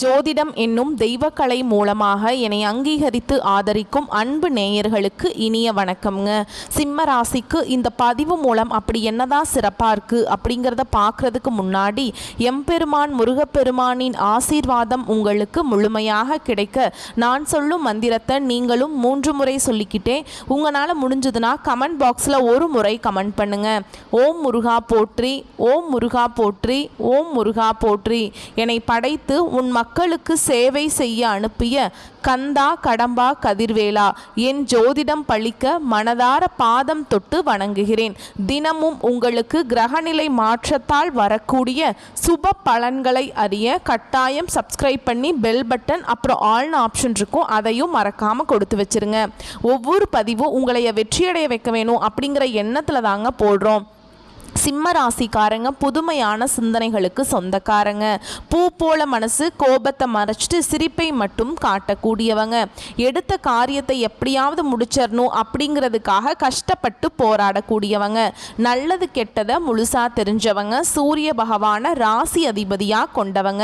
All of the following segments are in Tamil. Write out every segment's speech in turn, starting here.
ஜோதிடம் என்னும் தெய்வக்கலை மூலமாக என்னை அங்கீகரித்து ஆதரிக்கும் அன்பு நேயர்களுக்கு இனிய வணக்கம்ங்க. சிம்ம ராசிக்கு இந்த பதிவு மூலம் அப்படி என்னதான் சிறப்பாக இருக்குது அப்படிங்கிறத பார்க்குறதுக்கு முன்னாடி எம்பெருமான் முருகப்பெருமானின் ஆசீர்வாதம் உங்களுக்கு முழுமையாக கிடைக்க நான் சொல்லும் மந்திரத்தை நீங்களும் 3 முறை சொல்லிக்கிட்டே உங்களால் முடிஞ்சதுன்னா கமெண்ட் பாக்ஸில் ஒரு முறை கமெண்ட் பண்ணுங்க. ஓம் முருகா போற்றி, ஓம் முருகா போற்றி, ஓம் முருகா போற்றி. என்னை படைத்து உன் மக்களுக்கு சேவை செய்ய அனுப்பிய கந்தா கடம்பா கதிர்வேலா, என் ஜோதிடம் பழிக்க மனதார பாதம் தொட்டு வணங்குகிறேன். தினமும் உங்களுக்கு கிரகநிலை மாற்றத்தால் வரக்கூடிய சுப பலன்களை அறிய கட்டாயம் சப்ஸ்கிரைப் பண்ணி பெல் பட்டன் அப்புறம் ஆல்னு ஆப்ஷன் இருக்கும், அதையும் மறக்காமல் கொடுத்து வச்சிருங்க. ஒவ்வொரு பதிவும் உங்களை வெற்றியடைய வைக்க வேணும் அப்படிங்கிற எண்ணத்தில் தாங்க போடுறோம். சிம்ம ராசிக்காரங்க புதுமையான சிந்தனைகளுக்கு சொந்தக்காரங்க. பூ போல மனசு, கோபத்தை மறைச்சிட்டு சிரிப்பை மட்டும் காட்டக்கூடியவங்க. எடுத்த காரியத்தை எப்படியாவது முடிச்சிடணும் அப்படிங்கிறதுக்காக கஷ்டப்பட்டு போராடக்கூடியவங்க. நல்லது கெட்டதை முழுசா தெரிஞ்சவங்க. சூரிய பகவானை ராசி அதிபதியாக கொண்டவங்க.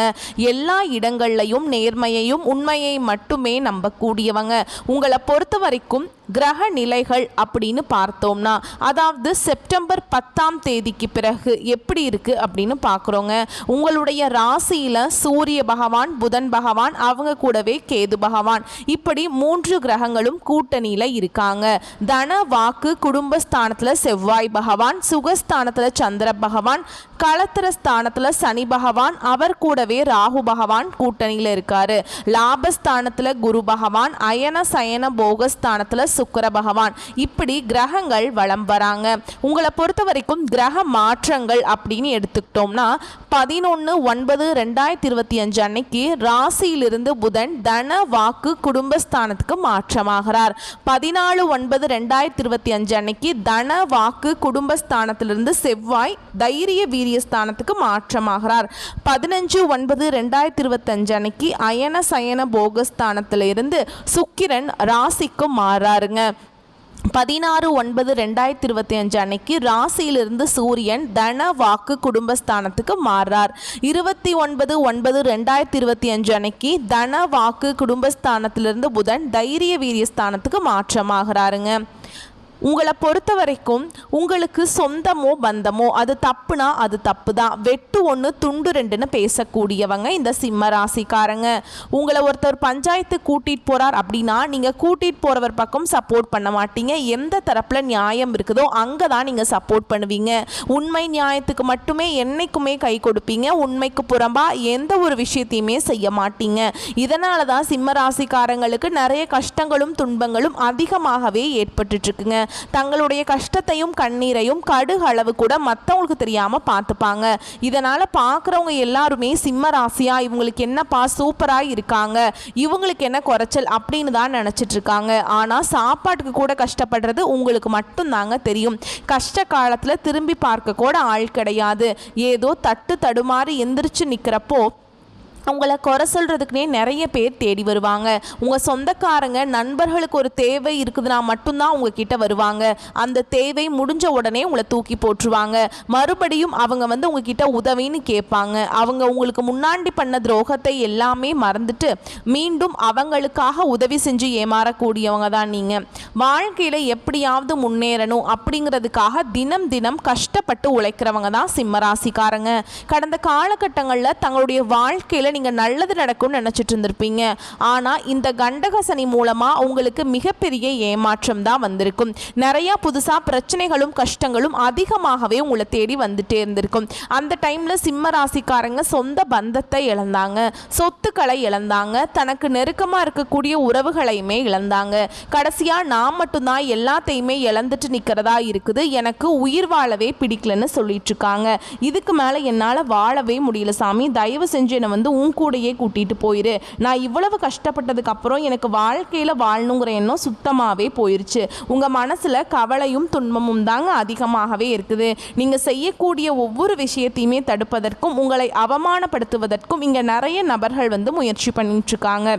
எல்லா இடங்கள்லையும் நேர்மையையும் உண்மையை மட்டுமே நம்பக்கூடியவங்க. உங்களை பொறுத்த வரைக்கும் கிரக நிலைகள் அப்படின்னு பார்த்தோம்னா, அதாவது செப்டம்பர் 10ஆம் தேதிக்கு பிறகு எப்படி இருக்கு அப்படின்னு பார்க்குறோங்க. உங்களுடைய ராசியில் சூரிய பகவான், புதன் பகவான், அவங்க கூடவே கேது பகவான், இப்படி 3 கிரகங்களும் கூட்டணியில் இருக்காங்க. தன வாக்கு குடும்பஸ்தானத்தில் செவ்வாய் பகவான், சுகஸ்தானத்தில் சந்திர பகவான், களத்திர ஸ்தானத்தில் சனி பகவான், அவர் கூடவே ராகு பகவான் கூட்டணியில் இருக்காரு. லாபஸ்தானத்தில் குரு பகவான், அயன சயன போகஸ்தானத்தில் சுக்கிர பகவான், இப்படி கிரகங்கள் வலம் வராங்க. உங்களை பொறுத்த வரைக்கும் கிரக மாற்றங்கள் அப்படின்னு எடுத்துக்கிட்டோம்னா 11/9/2025 அன்னைக்கு ராசியிலிருந்து புதன் தன வாக்கு குடும்பஸ்தானத்துக்கு மாற்றமாகிறார். 14/9/2025 அன்னைக்கு தன வாக்கு குடும்பஸ்தானத்திலிருந்து செவ்வாய் தைரிய வீரியஸ்தானத்துக்கு மாற்றமாகிறார். 15/9/2025 அன்னைக்கு அயன சயன போகஸ்தானத்திலிருந்து சுக்கிரன் ராசிக்கு மாறாருங்க. 16/9/2025 அன்னைக்கு ராசியிலிருந்து சூரியன் தன வாக்கு குடும்பஸ்தானத்துக்கு மாறார். 29/9/2025 அன்னைக்கு தன வாக்கு குடும்பஸ்தானத்திலிருந்து புதன் தைரிய வீரியஸ்தானத்துக்கு மாற்றமாகிறாருங்க. உங்களை பொறுத்த வரைக்கும் உங்களுக்கு சொந்தமோ பந்தமோ அது தப்புனா அது தப்பு தான். வெட்டு 1 துண்டு 2ன்னு பேசக்கூடியவங்க இந்த சிம்ம ராசிக்காரங்க. உங்களை ஒருத்தர் பஞ்சாயத்து கூட்டிகிட்டு போகிறார் அப்படின்னா நீங்கள் கூட்டிகிட்டு போகிறவர் பக்கம் சப்போர்ட் பண்ண மாட்டீங்க. எந்த தரப்பில் நியாயம் இருக்குதோ அங்கே தான் நீங்கள் சப்போர்ட் பண்ணுவீங்க. உண்மை நியாயத்துக்கு மட்டுமே என்னைக்குமே கை கொடுப்பீங்க. உண்மைக்கு புறம்பா எந்த ஒரு விஷயத்தையுமே செய்ய மாட்டீங்க. இதனால தான் சிம்ம ராசிக்காரங்களுக்கு நிறைய கஷ்டங்களும் துன்பங்களும் அதிகமாகவே ஏற்பட்டுருக்குங்க. தங்களுடைய கஷ்டத்தையும் கண்ணீரையும் கடுகு அளவு கூட மற்றவங்களுக்கு தெரியாமல் பார்த்துப்பாங்க. இதனால் பார்க்குறவங்க எல்லாருமே சிம்ம ராசியா இவங்களுக்கு என்னப்பா சூப்பராக இருக்காங்க, இவங்களுக்கு என்ன குறைச்சல் அப்படின்னு தான் நினச்சிட்டு இருக்காங்க. ஆனால் சாப்பாட்டுக்கு கூட கஷ்டப்படுறது உங்களுக்கு மட்டும்தாங்க தெரியும். கஷ்ட காலத்தில் திரும்பி பார்க்க கூட ஆள் கிடையாது. ஏதோ தட்டு தடுமாறி எந்திரிச்சு நிற்கிறப்போ உங்களை குறை சொல்கிறதுக்குனே நிறைய பேர் தேடி வருவாங்க. உங்கள் சொந்தக்காரங்க நண்பர்களுக்கு ஒரு தேவை இருக்குதுன்னா மட்டும்தான் உங்ககிட்ட வருவாங்க. அந்த தேவை முடிஞ்ச உடனே உங்களை தூக்கி போட்டுருவாங்க. மறுபடியும் அவங்க உங்ககிட்ட உதவின்னு கேட்பாங்க. அவங்க உங்களுக்கு முன்னாடி பண்ண துரோகத்தை எல்லாமே மறந்துட்டு மீண்டும் அவங்களுக்காக உதவி செஞ்சு ஏமாறக்கூடியவங்க தான் நீங்கள். வாழ்க்கையில் எப்படியாவது முன்னேறணும் அப்படிங்கிறதுக்காக தினம் தினம் கஷ்டப்பட்டு உழைக்கிறவங்க தான் சிம்மராசிக்காரங்க. கடந்த காலகட்டங்களில் தங்களுடைய வாழ்க்கையில் நீங்கள் நல்லது நடக்கும்னு நினச்சிட்டு இருந்திருப்பீங்க. ஆனால் இந்த கண்டக சனி மூலமாக உங்களுக்கு மிகப்பெரிய ஏமாற்றம் தான் வந்திருக்கும். நிறையா புதுசாக பிரச்சனைகளும் கஷ்டங்களும் அதிகமாகவே உங்களை தேடி வந்துட்டே இருந்திருக்கும். அந்த டைமில் சிம்ம ராசிக்காரங்க சொந்த பந்தத்தை இழந்தாங்க, சொத்துக்களை இழந்தாங்க, தனக்கு நெருக்கமாக இருக்கக்கூடிய உறவுகளையுமே இழந்தாங்க. கடைசியாக நான் மட்டும்தான் எல்லாத்தையுமே இழந்துட்டு நிற்கிறதா இருக்குது, எனக்கு உயிர் வாழவே பிடிக்கலன்னு சொல்லிட்டு இருக்காங்க. இதுக்கு மேலே என்னால் வாழவே முடியல சாமி, தயவு செஞ்சு என்னை உன் கூடையே கூட்டிகிட்டு போயிரு. நான் இவ்வளவு கஷ்டப்பட்டதுக்கு அப்புறம் எனக்கு வாழ்க்கையில் வாழணுங்கிற எண்ணம் சுத்தமாகவே போயிருச்சு. உங்கள் மனசில் கவலையும் துன்பமும் தாங்க அதிகமாகவே இருக்குது. நீங்கள் செய்யக்கூடிய ஒவ்வொரு விஷயத்தையுமே தடுப்பதற்கும் உங்களை அவமானப்படுத்துவதற்கும் இங்கே நிறைய நபர்கள் முயற்சி பண்ணிட்டு இருக்காங்க.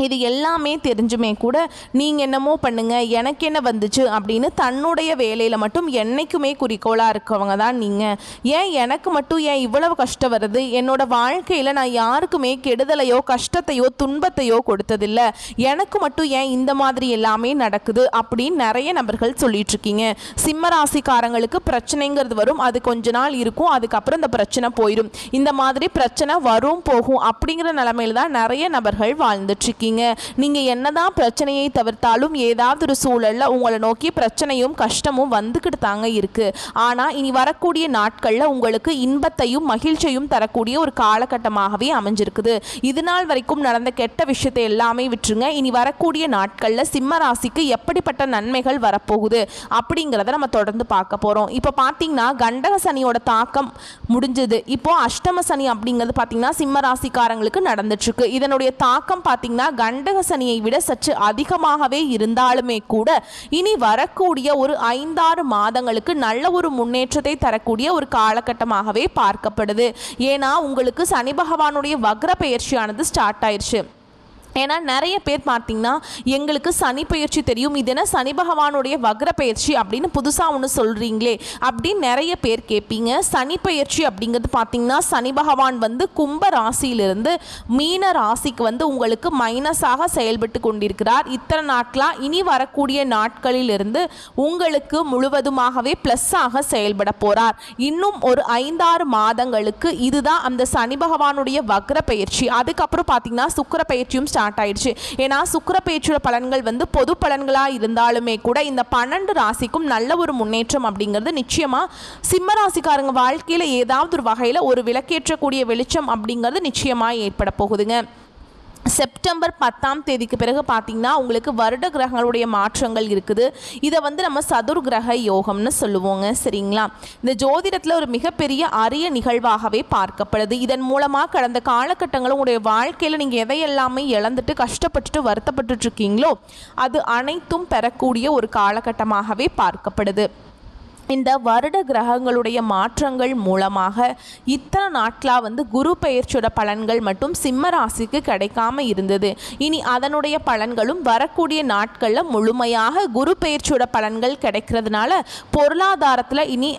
இது எல்லாமே தெரிஞ்சுமே கூட நீங்கள் என்னமோ பண்ணுங்கள் எனக்கு என்ன வந்துச்சு அப்படின்னு தன்னுடைய வேலையில் மட்டும் என்றைக்குமே குறிக்கோளாக இருக்கவங்க தான் நீங்கள். ஏன் எனக்கு மட்டும் ஏன் இவ்வளவு கஷ்டம் வருது, என்னோட வாழ்க்கையில் நான் யாருக்குமே கெடுதலையோ கஷ்டத்தையோ துன்பத்தையோ கொடுத்ததில்லை, எனக்கு மட்டும் ஏன் இந்த மாதிரி எல்லாமே நடக்குது அப்படின்னு நிறைய நபர்கள் சொல்லிகிட்ருக்கீங்க. சிம்ம ராசிக்காரங்களுக்கு பிரச்சனைங்கிறது வரும், அது கொஞ்ச நாள் இருக்கும், அதுக்கப்புறம் இந்த பிரச்சனை போயிடும். இந்த மாதிரி பிரச்சனை வரும் போகும் அப்படிங்கிற நிலைமையில் தான் நிறைய நபர்கள் வாழ்ந்துட்டுருக்கீங்க. நீங்க என்னதான் பிரச்சனையை தவிர்த்தாலும் ஏதாவது ஒரு சூழல்ல உங்களை நோக்கி பிரச்சனையும் கஷ்டமும் வந்துக்கிட்டு தாங்க இருக்கு. ஆனா இனி வரக்கூடிய நாட்கள்ல உங்களுக்கு இன்பத்தையும் மகிழ்ச்சியும் தரக்கூடிய ஒரு காலகட்டமாகவே அமைஞ்சிருக்குது. இது நாள் வரைக்கும் நடந்த கெட்ட விஷயத்தை எல்லாமே விட்டுருங்க. இனி வரக்கூடிய நாட்கள்ல சிம்ம ராசிக்கு எப்படிப்பட்ட நன்மைகள் வரப்போகுது அப்படிங்கிறத நம்ம தொடர்ந்து பார்க்க போறோம். இப்போ பார்த்தீங்கன்னா கண்டக சனியோட தாக்கம் முடிஞ்சது. இப்போ அஷ்டம சனி அப்படிங்கிறது பார்த்தீங்கன்னா சிம்ம ராசிக்காரங்களுக்கு நடந்துட்டு இருக்கு. இதனுடைய தாக்கம் பார்த்தீங்கன்னா கண்டக சனியை விட சற்று அதிகமாகவே இருந்தாலுமே கூட இனி வரக்கூடிய ஒரு 5-6 மாதங்களுக்கு நல்ல ஒரு முன்னேற்றத்தை தரக்கூடிய ஒரு காலகட்டமாகவே பார்க்கப்படுது. ஏன்னா உங்களுக்கு சனி பகவானுடைய வக்ர பெயர்ச்சியானது ஸ்டார்ட் ஆயிடுச்சு. ஏன்னா நிறைய பேர் பார்த்தீங்கன்னா எங்களுக்கு சனி பயிற்சி தெரியும், இது என்ன சனி பகவானுடைய வக்ர பயிற்சி அப்படின்னு புதுசாக ஒன்று சொல்கிறீங்களே அப்படின்னு நிறைய பேர் கேட்பீங்க. சனி பயிற்சி அப்படிங்கிறது பார்த்தீங்கன்னா சனி பகவான் வந்து கும்ப ராசியிலிருந்து மீன ராசிக்கு வந்து உங்களுக்கு மைனஸாக செயல்பட்டு கொண்டிருக்கிறார். இத்தனை நாட்களாக இனி வரக்கூடிய நாட்களிலிருந்து உங்களுக்கு முழுவதுமாகவே ப்ளஸ்ஸாக செயல்பட போகிறார். இன்னும் ஒரு 5-6 மாதங்களுக்கு இதுதான் அந்த சனி பகவானுடைய வக்ர பயிற்சி. அதுக்கப்புறம் பார்த்தீங்கன்னா சுக்கிர பயிற்சியும் ஸ்டார்ட் ஆயிடுச்சு. ஏன்னா சுக்கிர பயிற்சியோட பலன்கள் வந்து பொது பலன்களாக இருந்தாலுமே கூட இந்த 12 ராசிக்கும் நல்ல ஒரு முன்னேற்றம் அப்படிங்கிறது நிச்சயமா சிம்ம ராசிக்காரங்க வாழ்க்கையில் ஏதாவது ஒரு வகையில் ஒரு விளக்கேற்றக்கூடிய வெளிச்சம் அப்படிங்கிறது நிச்சயமாக ஏற்பட போகுதுங்க. செப்டம்பர் 10ஆம் தேதிக்கு பிறகு பார்த்தீங்கன்னா உங்களுக்கு வருட கிரகங்களுடைய மாற்றங்கள் இருக்குது. இதை வந்து நம்ம சதுர் கிரக யோகம்னு சொல்லுவோங்க. சரிங்களா, இந்த ஜோதிடத்தில் ஒரு மிகப்பெரிய அரிய நிகழ்வாகவே பார்க்கப்படுது. இதன் மூலமாக கடந்த காலகட்டங்களும் உங்களுடைய வாழ்க்கையில் நீங்கள் எதையெல்லாமே இழந்துட்டு கஷ்டப்பட்டுட்டு வருத்தப்பட்டு இருக்கீங்களோ அது அனைத்தும் பெறக்கூடிய ஒரு காலகட்டமாகவே பார்க்கப்படுது. இந்த வருட கிரகங்களுடைய மாற்றங்கள் மூலமாக இத்தனை நாட்களாக வந்து குரு பெயர்ச்சியோட பலன்கள் மட்டும் சிம்ம ராசிக்கு கிடைக்காம இருந்தது. இனி அதனுடைய பலன்களும் வரக்கூடிய நாட்களில் முழுமையாக குரு பெயர்ச்சியோட பலன்கள் கிடைக்கிறதுனால பொருளாதாரத்தில் இனி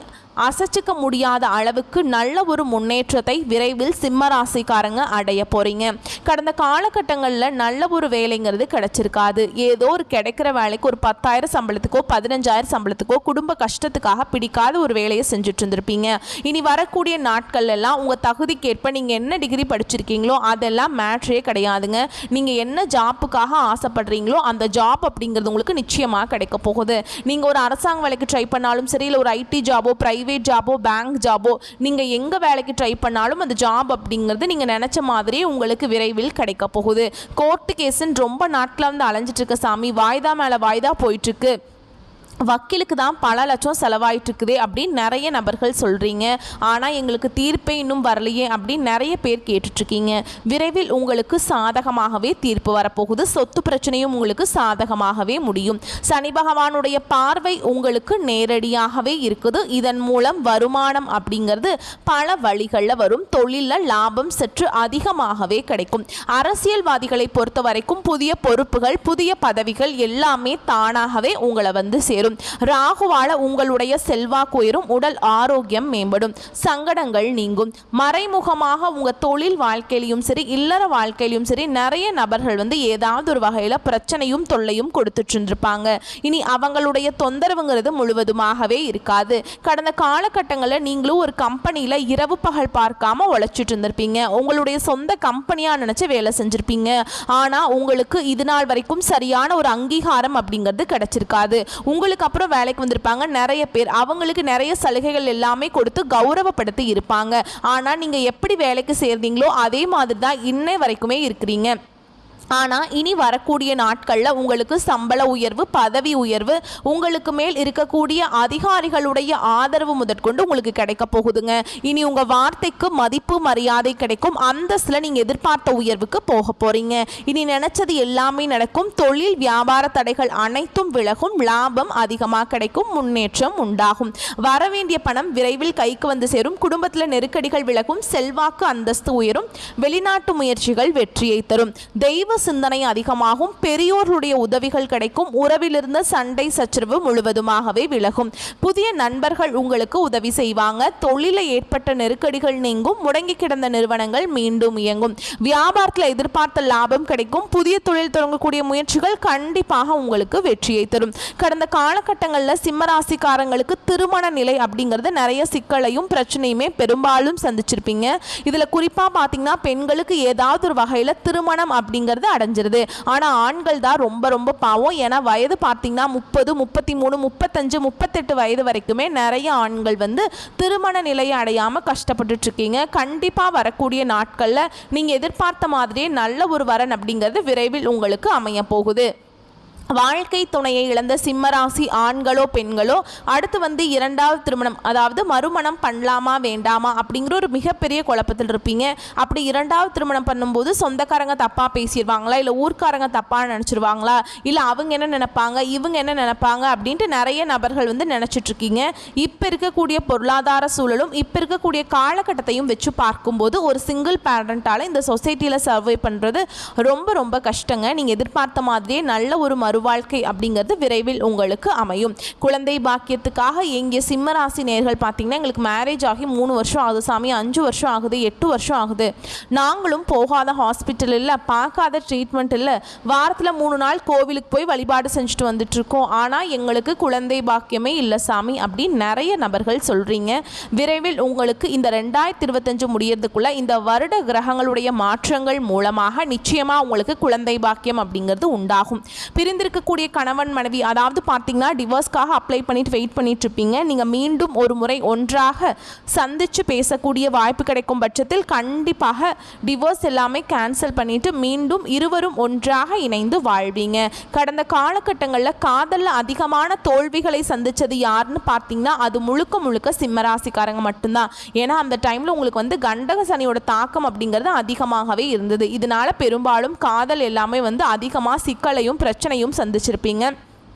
அசைச்சிக்க முடியாத அளவுக்கு நல்ல ஒரு முன்னேற்றத்தை விரைவில் சிம்ம ராசிக்காரங்க அடைய போகிறீங்க. கடந்த காலகட்டங்களில் நல்ல ஒரு வேலைங்கிறது கிடைச்சிருக்காது. ஏதோ ஒரு கிடைக்கிற வேலைக்கு ஒரு 10,000 சம்பளத்துக்கோ 15,000 சம்பளத்துக்கோ குடும்ப கஷ்டத்துக்காக பிடிக்காத ஒரு வேலையை செஞ்சுட்டு இருந்திருப்பீங்க. இனி வரக்கூடிய நாட்கள் எல்லாம் உங்கள் தகுதிக்கேற்ப நீங்கள் என்ன டிகிரி படிச்சிருக்கீங்களோ அதெல்லாம் மேட்ரே கிடையாதுங்க. நீங்கள் என்ன ஜாப்புக்காக ஆசைப்படுறீங்களோ அந்த ஜாப் அப்படிங்கிறது உங்களுக்கு நிச்சயமாக கிடைக்க போகுது. நீங்கள் ஒரு அரசாங்க வேலைக்கு ட்ரை பண்ணாலும் சரி, இல்லை ஒரு ஐடி ஜாபோ பிரைவேட் ஜாபோ பேங்க் ஜாபோ நீங்கள் எங்கே வேலைக்கு ட்ரை பண்ணாலும் அந்த ஜாப் அப்படிங்கிறது நீங்கள் நினச்ச மாதிரியே உங்களுக்கு விரைவில் கிடைக்க போகுது. கோர்ட்டு கேஸுன்னு ரொம்ப நாட்களாக வந்து அலைஞ்சிட்டு இருக்க சாமி, வாய்தா மேலே வாய்தா போயிட்டுருக்கு, வக்கீலுக்கு தான் பல லட்சம் செலவாயிட்டு இருக்குது அப்படின்னு நிறைய நபர்கள் சொல்கிறீங்க. ஆனால் எங்களுக்கு தீர்ப்பே இன்னும் வரலையே அப்படின்னு நிறைய பேர் கேட்டுட்ருக்கீங்க. விரைவில் உங்களுக்கு சாதகமாகவே தீர்ப்பு வரப்போகுது. சொத்து பிரச்சனையும் உங்களுக்கு சாதகமாகவே முடியும். சனி பகவானுடைய பார்வை உங்களுக்கு நேரடியாகவே இருக்குது. இதன் மூலம் வருமானம் அப்படிங்கிறது பல வழிகளில் வரும். தொழிலில் லாபம் சற்று அதிகமாகவே கிடைக்கும். அரசியல்வாதிகளை பொறுத்த வரைக்கும் புதிய பொறுப்புகள் புதிய பதவிகள் எல்லாமே தானாகவே உங்களை வந்து சேரும். ராகுவால உங்களுடைய செல்வாக்கு உயரும், உடல் ஆரோக்கியம் மேம்படும், சங்கடங்கள் நீங்கும். மறைமுகமாக உங்க தொழில் வாழ்க்கையிலும் சரி இல்லற வாழ்க்கையிலும் சரி நிறைய நபர்கள் வந்து ஏதாவது ஒரு வகையில் பிரச்சனையும் தொல்லையும் கொடுத்துட்டு இருந்திருப்பாங்க. இனி அவங்களுடைய தொந்தரவுங்கிறது முழுவதுமாகவே இருக்காது. கடந்த காலகட்டங்களில் நீங்களும் ஒரு கம்பெனியில் இரவு பகல் பார்க்காம உழைச்சிட்டு இருந்திருப்பீங்க. உங்களுடைய சொந்த கம்பெனியாக நினச்சி வேலை செஞ்சுருப்பீங்க. ஆனால் உங்களுக்கு இது நாள் வரைக்கும் சரியான ஒரு அங்கீகாரம் அப்படிங்கிறது கிடைச்சிருக்காது. உங்களுக்கு அப்புறம் வேலைக்கு வந்திருப்பாங்க நிறைய பேர், அவங்களுக்கு நிறைய சலுகைகள் எல்லாமே கொடுத்து கௌரவப்படுத்தி இருப்பாங்க. ஆனால் நீங்கள் எப்படி வேலைக்கு சேர்ந்தீங்களோ அதே மாதிரி தான் இன்னை வரைக்குமே இருக்கிறீங்க. ஆனால் இனி வரக்கூடிய நாட்களில் உங்களுக்கு சம்பள உயர்வு பதவி உயர்வு உங்களுக்கு மேல் இருக்கக்கூடிய அதிகாரிகளுடைய ஆதரவு முதற்கொண்டு உங்களுக்கு கிடைக்க போகுதுங்க. இனி உங்கள் வார்த்தைக்கு மதிப்பு மரியாதை கிடைக்கும். அந்தஸ்தில் நீங்கள் எதிர்பார்த்த உயர்வுக்கு போக போகிறீங்க. இனி நினச்சது எல்லாமே நடக்கும். தொழில் வியாபார தடைகள் அனைத்தும் விலகும். லாபம் அதிகமாக கிடைக்கும். முன்னேற்றம் உண்டாகும். வரவேண்டிய பணம் விரைவில் கைக்கு வந்து சேரும். குடும்பத்தில் நெருக்கடிகள் விலகும். செல்வாக்கு அந்தஸ்து உயரும். வெளிநாட்டு முயற்சிகள் வெற்றியை தரும். தெய்வ சிந்தனை அதிகமாகும், பெரியோர்களுடைய உதவிகள் கிடைக்கும், உறவிலிருந்த சண்டை சச்சரவு முழுவதுமாகவே விலகும், புதிய நண்பர்கள் உங்களுக்கு உதவி செய்வாங்க, தொழில ஏற்பட்ட நெருக்கடிகள் நீங்கும், முடங்கி கிடந்த நிறுவனங்கள் மீண்டும் இயங்கும், வியாபாரத்தில் எதிர்பார்த்த லாபம் கிடைக்கும், புதிய தொழில் தொடங்கக்கூடிய முயற்சிகள் கண்டிப்பாக உங்களுக்கு வெற்றியை தரும். கடந்த காலகட்டங்களில் சிம்மராசிக்காரங்களுக்கு திருமண நிலை அப்படிங்கிறது நிறைய சிக்கலையும் பிரச்சனையுமே பெரும்பாலும் சந்திச்சிருப்பீங்க. இதில் குறிப்பாக பார்த்தீங்கன்னா பெண்களுக்கு ஏதாவது ஒரு வகையில் திருமணம் அப்படிங்கிறது அடைஞ்சிருது. ஆனால் ஆண்கள் தான் ரொம்ப ரொம்ப பாவம். ஏன்னா வயது பார்த்தீங்கன்னா 30, 33, 35, 38 வயது வரைக்குமே நிறைய ஆண்கள் வந்து திருமண நிலையை அடையாமல் கஷ்டப்பட்டுட்டு இருக்கீங்க. கண்டிப்பாக வரக்கூடிய நாட்களில் நீங்கள் எதிர்பார்த்த மாதிரியே நல்ல ஒரு வரன் அப்படிங்கிறது விரைவில் உங்களுக்கு அமைய போகுது. வாழ்க்கை துணையை இழந்த சிம்மராசி ஆண்களோ பெண்களோ அடுத்து வந்து இரண்டாவது திருமணம், அதாவது மறுமணம் பண்ணலாமா வேண்டாமா அப்படிங்கிற ஒரு மிகப்பெரிய குழப்பத்தில் இருப்பீங்க. அப்படி இரண்டாவது திருமணம் பண்ணும்போது சொந்தக்காரங்க தப்பாக பேசிடுவாங்களா, இல்லை ஊர்க்காரங்க தப்பாக நினச்சிருவாங்களா, இல்லை அவங்க என்ன நினைப்பாங்க இவங்க என்ன நினைப்பாங்க அப்படின்ட்டு நிறைய நபர்கள் வந்து நினச்சிட்ருக்கீங்க. இப்போ இருக்கக்கூடிய பொருளாதார சூழலும் இப்போ இருக்கக்கூடிய காலகட்டத்தையும் வச்சு பார்க்கும்போது ஒரு சிங்கிள் பேரண்டால் இந்த சொசைட்டியில் சர்வை பண்ணுறது ரொம்ப ரொம்ப கஷ்டங்க. நீங்கள் எதிர்பார்த்த மாதிரியே நல்ல ஒரு வாழ்க்கை அப்படிங்கிறது விரைவில் உங்களுக்கு அமையும். குழந்தை பாக்கியத்துக்காக எங்கே சிம்மராசி நேர்கள் பார்த்தீங்கன்னா எங்களுக்கு மேரேஜ் ஆகி 3 வருஷம் ஆகுது சாமி, 5 வருஷம் ஆகுது, 8 வருஷம் ஆகுது, நாங்களும் போகாத ஹாஸ்பிட்டல் இல்லை, பார்க்காத ட்ரீட்மெண்ட் இல்லை, வாரத்தில் 3 நாள் கோவிலுக்கு போய் வழிபாடு செஞ்சுட்டு வந்துட்டுருக்கோம், ஆனால் எங்களுக்கு குழந்தை பாக்கியமே இல்லை சாமி அப்படின்னு நிறைய நபர்கள் சொல்கிறீங்க. விரைவில் உங்களுக்கு இந்த 2025 முடியறதுக்குள்ள இந்த வருட கிரகங்களுடைய மாற்றங்கள் மூலமாக நிச்சயமாக உங்களுக்கு குழந்தை பாக்கியம் அப்படிங்கிறது உண்டாகும். இருக்கக்கூடிய கணவன் மனைவி அதாவது பார்த்தீங்கன்னா டிவோர்ஸ்க்காக அப்ளை பண்ணிட்டு வெயிட் பண்ணிட்டு இருப்பீங்க. நீங்கள் மீண்டும் ஒரு முறை ஒன்றாக சந்தித்து பேசக்கூடிய வாய்ப்பு கிடைக்கும் பட்சத்தில் கண்டிப்பாக டிவோர்ஸ் எல்லாமே கேன்சல் பண்ணிட்டு மீண்டும் இருவரும் ஒன்றாக இணைந்து வாழ்வீங்க. கடந்த காலகட்டங்களில் காதலில் அதிகமான தோல்விகளை சந்தித்தது யாருன்னு பார்த்தீங்கன்னா அது முழுக்க முழுக்க சிம்மராசிக்காரங்க மட்டும்தான். ஏன்னா அந்த டைமில் உங்களுக்கு வந்து கண்டக சனியோட தாக்கம் அப்படிங்கிறது அதிகமாகவே இருந்தது. இதனால பெரும்பாலும் காதல் எல்லாமே வந்து அதிகமாக சிக்கலையும் பிரச்சனையும் சந்திச்சிருப்பீங்க.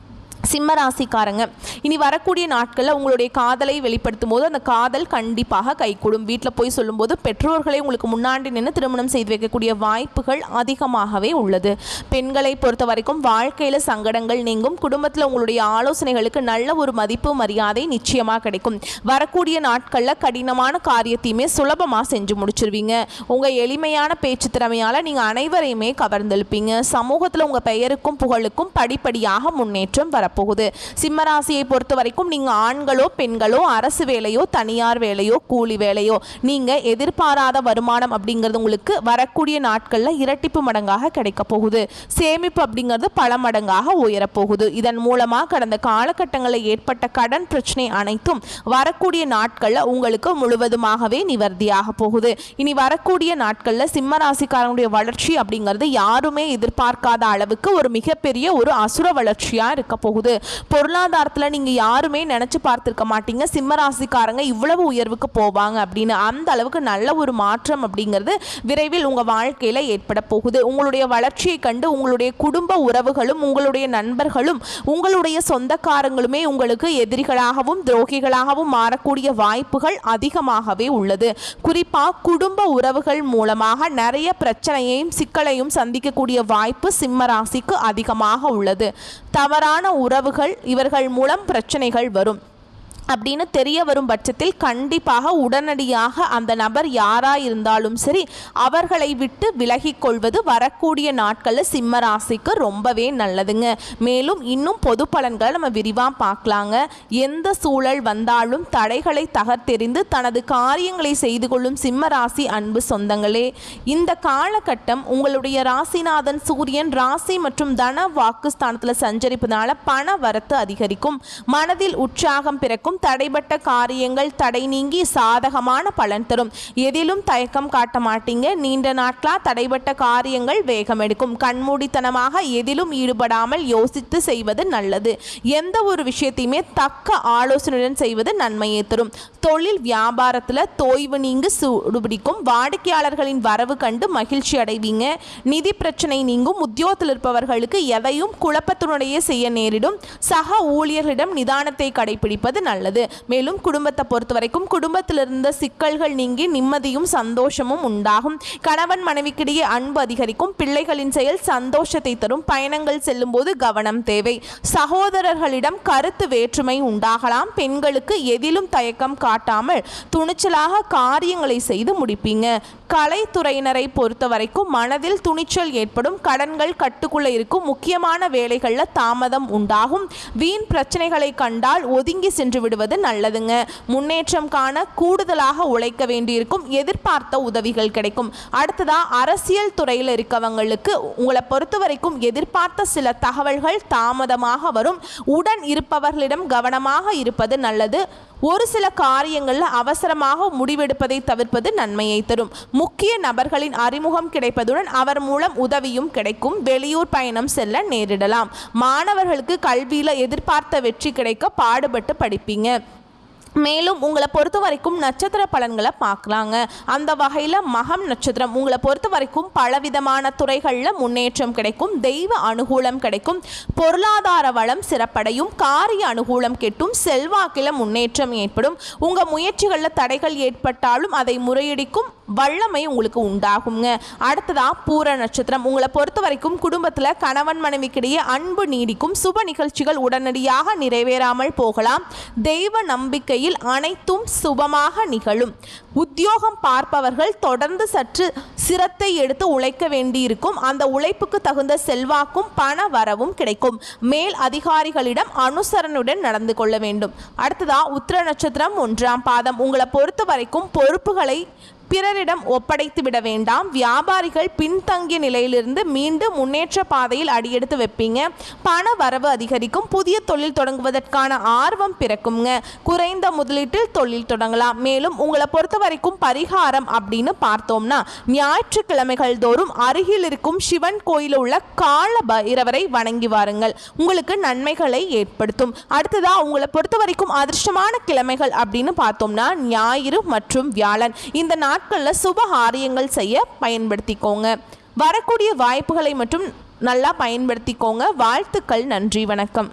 சிம்மராசிக்காரங்க இனி வரக்கூடிய நாட்களில் உங்களுடைய காதலை வெளிப்படுத்தும் போது அந்த காதல் கண்டிப்பாக கைகூடும். வீட்டில் போய் சொல்லும்போது பெற்றோர்களை உங்களுக்கு முன்னாடி நின்று திருமணம் செய்து வைக்கக்கூடிய வாய்ப்புகள் அதிகமாகவே உள்ளது. பெண்களை பொறுத்த வரைக்கும் வாழ்க்கையில் சங்கடங்கள் நீங்கும், குடும்பத்தில் உங்களுடைய ஆலோசனைகளுக்கு நல்ல ஒரு மதிப்பு மரியாதை நிச்சயமாக கிடைக்கும். வரக்கூடிய நாட்களில் கடினமான காரியத்தையுமே சுலபமாக செஞ்சு முடிச்சிருவீங்க. உங்கள் எளிமையான பேச்சு திறமையால் நீங்கள் அனைவரையுமே கவர்ந்தெழுப்பீங்க. சமூகத்தில் உங்கள் பெயருக்கும் புகழுக்கும் படிப்படியாக முன்னேற்றம் வர போகுது. சிம்மராசியை பொறுத்த வரைக்கும் நீங்க ஆண்களோ பெண்களோ அரசு வேலையோ தனியார் வேலையோ கூலி வேலையோ நீங்க எதிர்பாராத வருமானம் அப்படிங்கிறது உங்களுக்கு வரக்கூடிய நாட்கள்ல இரட்டிப்பு மடங்காக கிடைக்க போகுது. சேமிப்பு அப்படிங்கிறது பல மடங்காக உயரப்போகுது. இதன் மூலமா கடந்த காலகட்டங்களில் ஏற்பட்ட கடன் பிரச்சனை அனைத்தும் வரக்கூடிய நாட்கள்ல உங்களுக்கு முழுவதுமாகவே நிவர்த்தியாக போகுது. இனி வரக்கூடிய நாட்கள்ல சிம்மராசிக்காரங்களுடைய வளர்ச்சி அப்படிங்கிறது யாருமே எதிர்பார்க்காத அளவுக்கு ஒரு மிகப்பெரிய ஒரு அசுர வளர்ச்சியா இருக்க போகுது. பொருளாதாரத்தில் நீங்க யாருமே நினைச்சு பார்த்திருக்க மாட்டீங்க சிம்மராசிக்காரங்க இவ்வளவு உயர்வுக்கு போவாங்க அப்படின்னு. அந்த அளவுக்கு நல்ல ஒரு மாற்றம் அப்படிங்கிறது விரைவில் உங்க வாழ்க்கையில ஏற்பட போகுது. உங்களுடைய வளர்ச்சியை கண்டு உங்களுடைய குடும்ப உறவுகளும் உங்களுடைய நண்பர்களும் உங்களுடைய சொந்தக்காரங்களுமே உங்களுக்கு எதிரிகளாகவும் துரோகிகளாகவும் மாறக்கூடிய வாய்ப்புகள் அதிகமாகவே உள்ளது. குறிப்பா குடும்ப உறவுகள் மூலமாக நிறைய பிரச்சனையையும் சிக்கலையும் சந்திக்கக்கூடிய வாய்ப்பு சிம்மராசிக்கு அதிகமாக உள்ளது. தவறான உறவுகள் இவர்கள் மூலம் பிரச்சனைகள் வரும் அப்படின்னு தெரிய வரும் பட்சத்தில் கண்டிப்பாக உடனடியாக அந்த நபர் யாராக இருந்தாலும் சரி அவர்களை விட்டு விலகிக் கொள்வது வரக்கூடிய நாட்களில் சிம்ம ராசிக்கு ரொம்பவே நல்லதுங்க. மேலும் இன்னும் பொது பலன்களை நம்ம விரிவாக பார்க்கலாங்க. எந்த சூழல் வந்தாலும் தடைகளை தகர்த்தெறிந்து தனது காரியங்களை செய்து கொள்ளும் சிம்ம ராசி அன்பு சொந்தங்களே, இந்த காலகட்டம் உங்களுடைய ராசிநாதன் சூரியன் ராசி மற்றும் தன வாக்குஸ்தானத்தில் சஞ்சரிப்பதனால பண வரத்து அதிகரிக்கும், மனதில் உற்சாகம் பிறக்கும், தடைபட்ட காரியங்கள் தடை நீங்கி சாதகமான பலன் தரும். எதிலும் தயக்கம் காட்ட மாட்டீங்க. நீண்ட நாட்களா தடைபட்ட காரியங்கள் வேகம் எடுக்கும். கண்மூடித்தனமாக எதிலும் ஈடுபடாமல் யோசித்து செய்வது நல்லது. எந்த ஒரு விஷயத்தையுமே தக்க ஆலோசனையுடன் செய்வது நன்மையை தரும். தொழில் வியாபாரத்தில் தோய்வு நீங்கு சூடுபிடிக்கும். வாடிக்கையாளர்களின் வரவு கண்டு மகிழ்ச்சி அடைவீங்க. நிதி பிரச்சனை நீங்கும். உத்தியோகத்தில் இருப்பவர்களுக்கு எதையும் குழப்பத்துடனேயே செய்ய நேரிடும். சக ஊழியர்களிடம் நிதானத்தை கடைபிடிப்பது நல்லது. நல்லது. மேலும் குடும்பத்தை பொறுத்த வரைக்கும் குடும்பத்தில் இருந்த சிக்கல்கள் நீங்கி நிம்மதியும் சந்தோஷமும் உண்டாகும். கணவன் மனைவிக்கிடையே அன்பு அதிகரிக்கும். பிள்ளைகளின் செயல் சந்தோஷத்தை தரும். பயணங்கள் செல்லும் போது கவனம் தேவை. சகோதரர்களிடம் கருத்து வேற்றுமை உண்டாகலாம். பெண்களுக்கு எதிலும் தயக்கம் காட்டாமல் துணிச்சலாக காரியங்களை செய்து முடிப்பீங்க. கலைத்துறையினரை பொறுத்த வரைக்கும் மனதில் துணிச்சல் ஏற்படும். கடன்கள் கட்டுக்குள்ள இருக்கும். முக்கியமான வேலைகளில் தாமதம் உண்டாகும். வீண் பிரச்சனைகளை கண்டால் ஒதுங்கி சென்று விடுவது நல்லதுங்க. முன்னேற்றம் காண கூடுதலாக உழைக்க வேண்டியிருக்கும். எதிர்பார்த்த உதவிகள் கிடைக்கும். அடுத்ததா அரசியல் துறையில் இருக்கவங்களுக்கு உங்களை பொறுத்த வரைக்கும் எதிர்பார்த்த சில தகவல்கள் தாமதமாக வரும். உடன் இருப்பவர்களிடம் கவனமாக இருப்பது நல்லது. ஒரு சில காரியங்களில் அவசரமாக முடிவெடுப்பதை தவிர்ப்பது நன்மையை தரும். முக்கிய நபர்களின் அறிமுகம் கிடைப்பதுடன் அவர் மூலம் உதவியும் கிடைக்கும். வெளியூர் பயணம் செல்ல நேரிடலாம். மாணவர்களுக்கு கல்வியில் எதிர்பார்த்த வெற்றி கிடைக்க பாடுபட்டு படிப்பீங்க. மேலும் உங்களை பொறுத்த வரைக்கும் நட்சத்திர பலன்களை பார்க்கலாங்க. அந்த வகையில் மகம் நட்சத்திரம் உங்களை பொறுத்த வரைக்கும் பலவிதமான துறைகளில் முன்னேற்றம் கிடைக்கும். தெய்வ அனுகூலம் கிடைக்கும். பொருளாதார வளம் சிறப்படையும். காரிய அனுகூலம் கெட்டும். செல்வாக்கில் முன்னேற்றம் ஏற்படும். உங்கள் முயற்சிகளில் தடைகள் ஏற்பட்டாலும் அதை முறையடிக்கும் வல்லமை உங்களுக்கு உண்டாகுங்க. அடுத்ததா பூர நட்சத்திரம் உங்களை பொறுத்த வரைக்கும் குடும்பத்தில் கணவன் மனைவிக்கிடையே அன்பு நீடிக்கும். சுப நிகழ்ச்சிகள் உடனடியாக நிறைவேறாமல் போகலாம். தெய்வ நம்பிக்கையில் அனைத்தும் சுபமாக நிகழும். உத்தியோகம் பார்ப்பவர்கள் தொடர்ந்து சற்று சிரத்தை எடுத்து உழைக்க வேண்டியிருக்கும். அந்த உழைப்புக்கு தகுந்த செல்வாக்கும் பண வரவும் கிடைக்கும். மேல் அதிகாரிகளிடம் அனுசரணுடன் நடந்து கொள்ள வேண்டும். அடுத்ததா உத்திர நட்சத்திரம் 1ஆம் பாதம் உங்களை பொறுத்த வரைக்கும் பொறுப்புகளை பிறரிடம் ஒப்படைத்து விட வேண்டாம். வியாபாரிகள் பின்தங்கிய நிலையிலிருந்து மீண்டும் முன்னேற்ற பாதையில் அடியெடுத்து வைப்பீங்க. பண வரவு அதிகரிக்கும். புதிய தொழில் தொடங்குவதற்கான ஆர்வம் பிறக்குங்க. குறைந்த முதலீட்டில் தொழில் தொடங்கலாம். மேலும் உங்களை பொறுத்த வரைக்கும் பரிகாரம் அப்படின்னு பார்த்தோம்னா ஞாயிற்றுக்கிழமைகள் தோறும் அருகில் இருக்கும் சிவன் கோயிலில் உள்ள கால பைரவரை வணங்கி வாருங்கள். உங்களுக்கு நன்மைகளை ஏற்படுத்தும். அடுத்ததா உங்களை பொறுத்த வரைக்கும் அதிர்ஷ்டமான கிழமைகள் அப்படின்னு பார்த்தோம்னா ஞாயிறு மற்றும் வியாழன். இந்த நாட்களில் சுப காரியங்கள் செய்ய பயன்படுத்திக்கோங்க. வரக்கூடிய வாய்ப்புகளை மட்டும் நல்லா பயன்படுத்திக்கோங்க. வாழ்த்துக்கள். நன்றி. வணக்கம்.